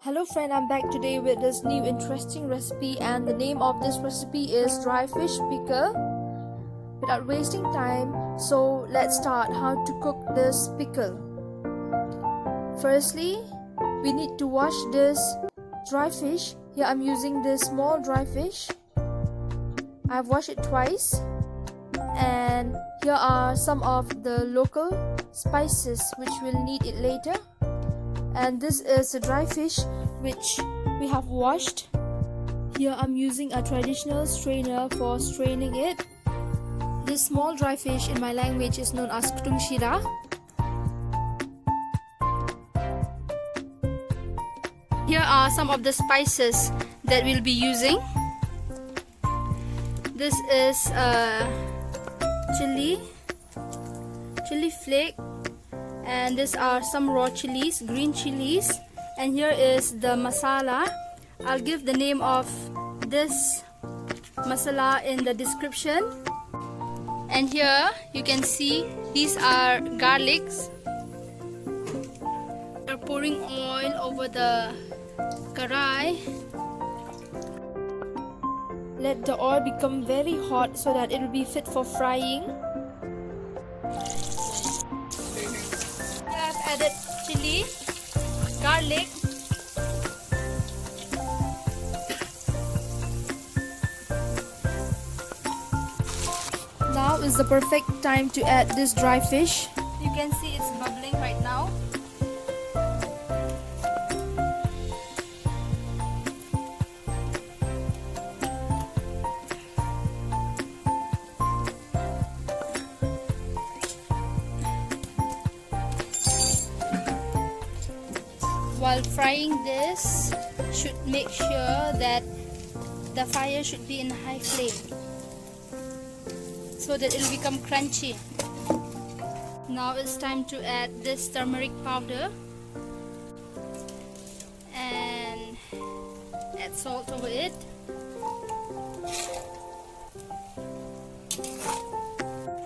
Hello friend, I'm back today with this new interesting recipe, and the name of this recipe is dryfish pickle. Without wasting time, so let's start how to cook this pickle. Firstly, we need to wash this dry fish. Here I'm using this small dry fish. I've washed it twice, and here are some of the local spices which we'll need it later. And this is a dry fish which we have washed. Here I'm using a traditional strainer for straining it. This small dry fish in my language is known as ktung shira. Here are some of the spices that we'll be using. This is chilli flake, and these are some raw chillies, green chillies, and here is the masala. I'll give the name of this masala in the description. And here you can see these are garlics. We're pouring oil over the karai. Let the oil become very hot so that it will be fit for frying. I've added chili, garlic, now is the perfect time to add this dry fish. You can see it's bubbling right now. While frying this, should make sure that the fire should be in high flame so that it will become crunchy. Now it's time to add this turmeric powder and add salt over it.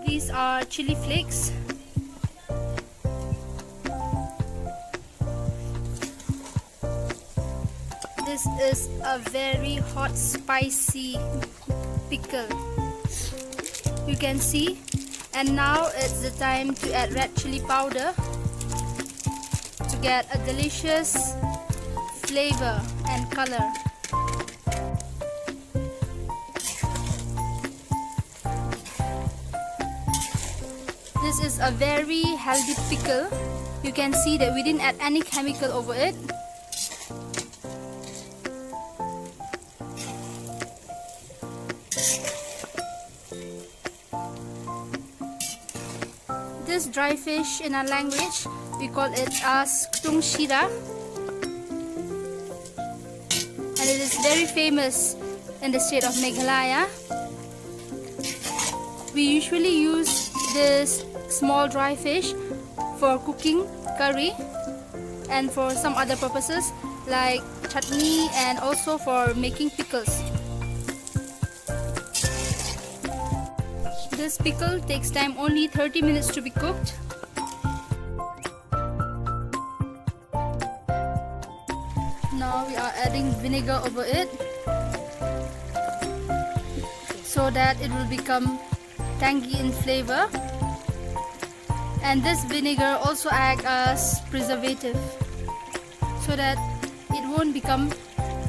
These are chili flakes. This is a very hot, spicy pickle. You can see. And now it's the time to add red chili powder to get a delicious flavor and color. This is a very healthy pickle. You can see that we didn't add any chemical over it. This dry fish in our language, we call it as ktung shira, and it is very famous in the state of Meghalaya. We usually use this small dry fish for cooking curry and for some other purposes like chutney, and also for making pickles. This pickle takes time only 30 minutes to be cooked. Now we are adding vinegar over it so that it will become tangy in flavor. And this vinegar also acts as preservative so that it won't become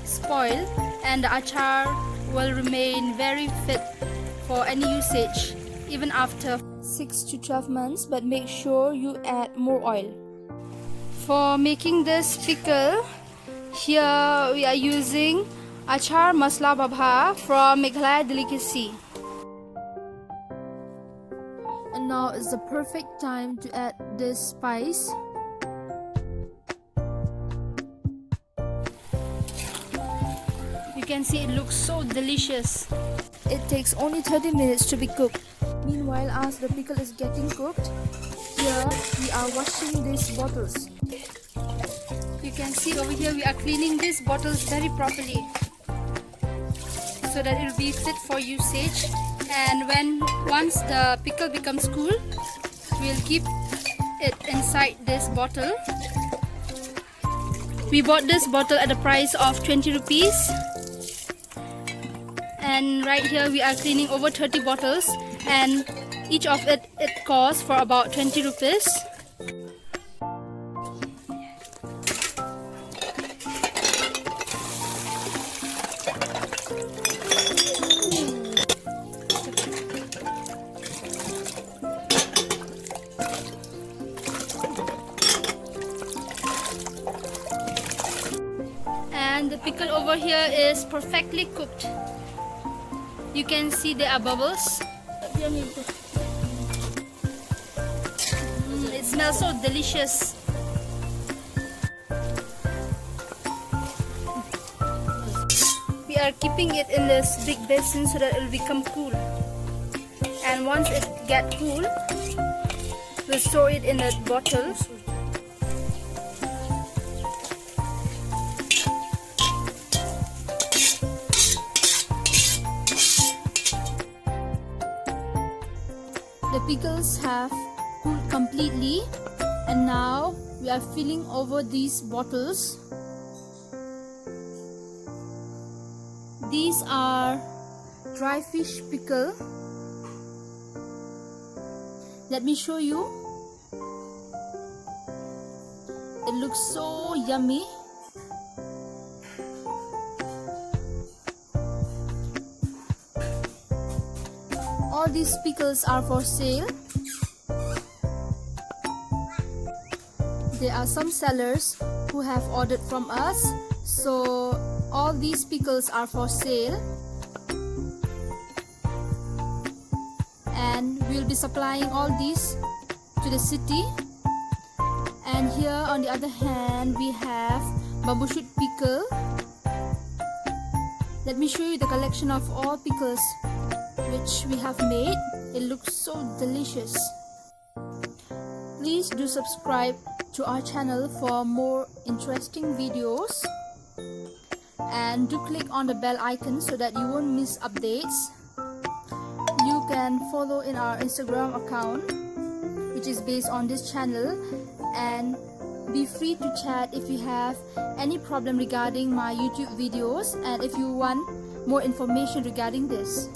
spoiled, and the achar will remain very fit for any usage even after 6 to 12 months, but make sure you add more oil. For making this pickle, here we are using Achar masala Babha from Meghalaya delicacy. And now is the perfect time to add this spice. You can see it looks so delicious. It takes only 30 minutes to be cooked. Meanwhile, as the pickle is getting cooked, here we are washing these bottles. You can see over here we are cleaning these bottles very properly so that it will be fit for usage. And once the pickle becomes cool, we'll keep it inside this bottle We bought this bottle at the price of 20 rupees. And right here we are cleaning over 30 bottles, and each of it costs for about 20 rupees. And the pickle over here is perfectly cooked. You can see there are bubbles. It smells so delicious. We are keeping it in this big basin so that it will become cool. And once it gets cool, we'll store it in a bottle. The pickles have cooled completely, and now we are filling over these bottles. These are dry fish pickle. Let me show you. It looks so yummy. All these pickles are for sale. There are some sellers who have ordered from us, so all these pickles are for sale, and we'll be supplying all these to the city. And here on the other hand we have bamboo shoot pickle. Let me show you the collection of all pickles which we have made. It looks so delicious. Please do subscribe to our channel for more interesting videos, and do click on the bell icon so that you won't miss updates. You can follow in our Instagram account, which is based on this channel, and be free to chat if you have any problem regarding my YouTube videos and if you want more information regarding this.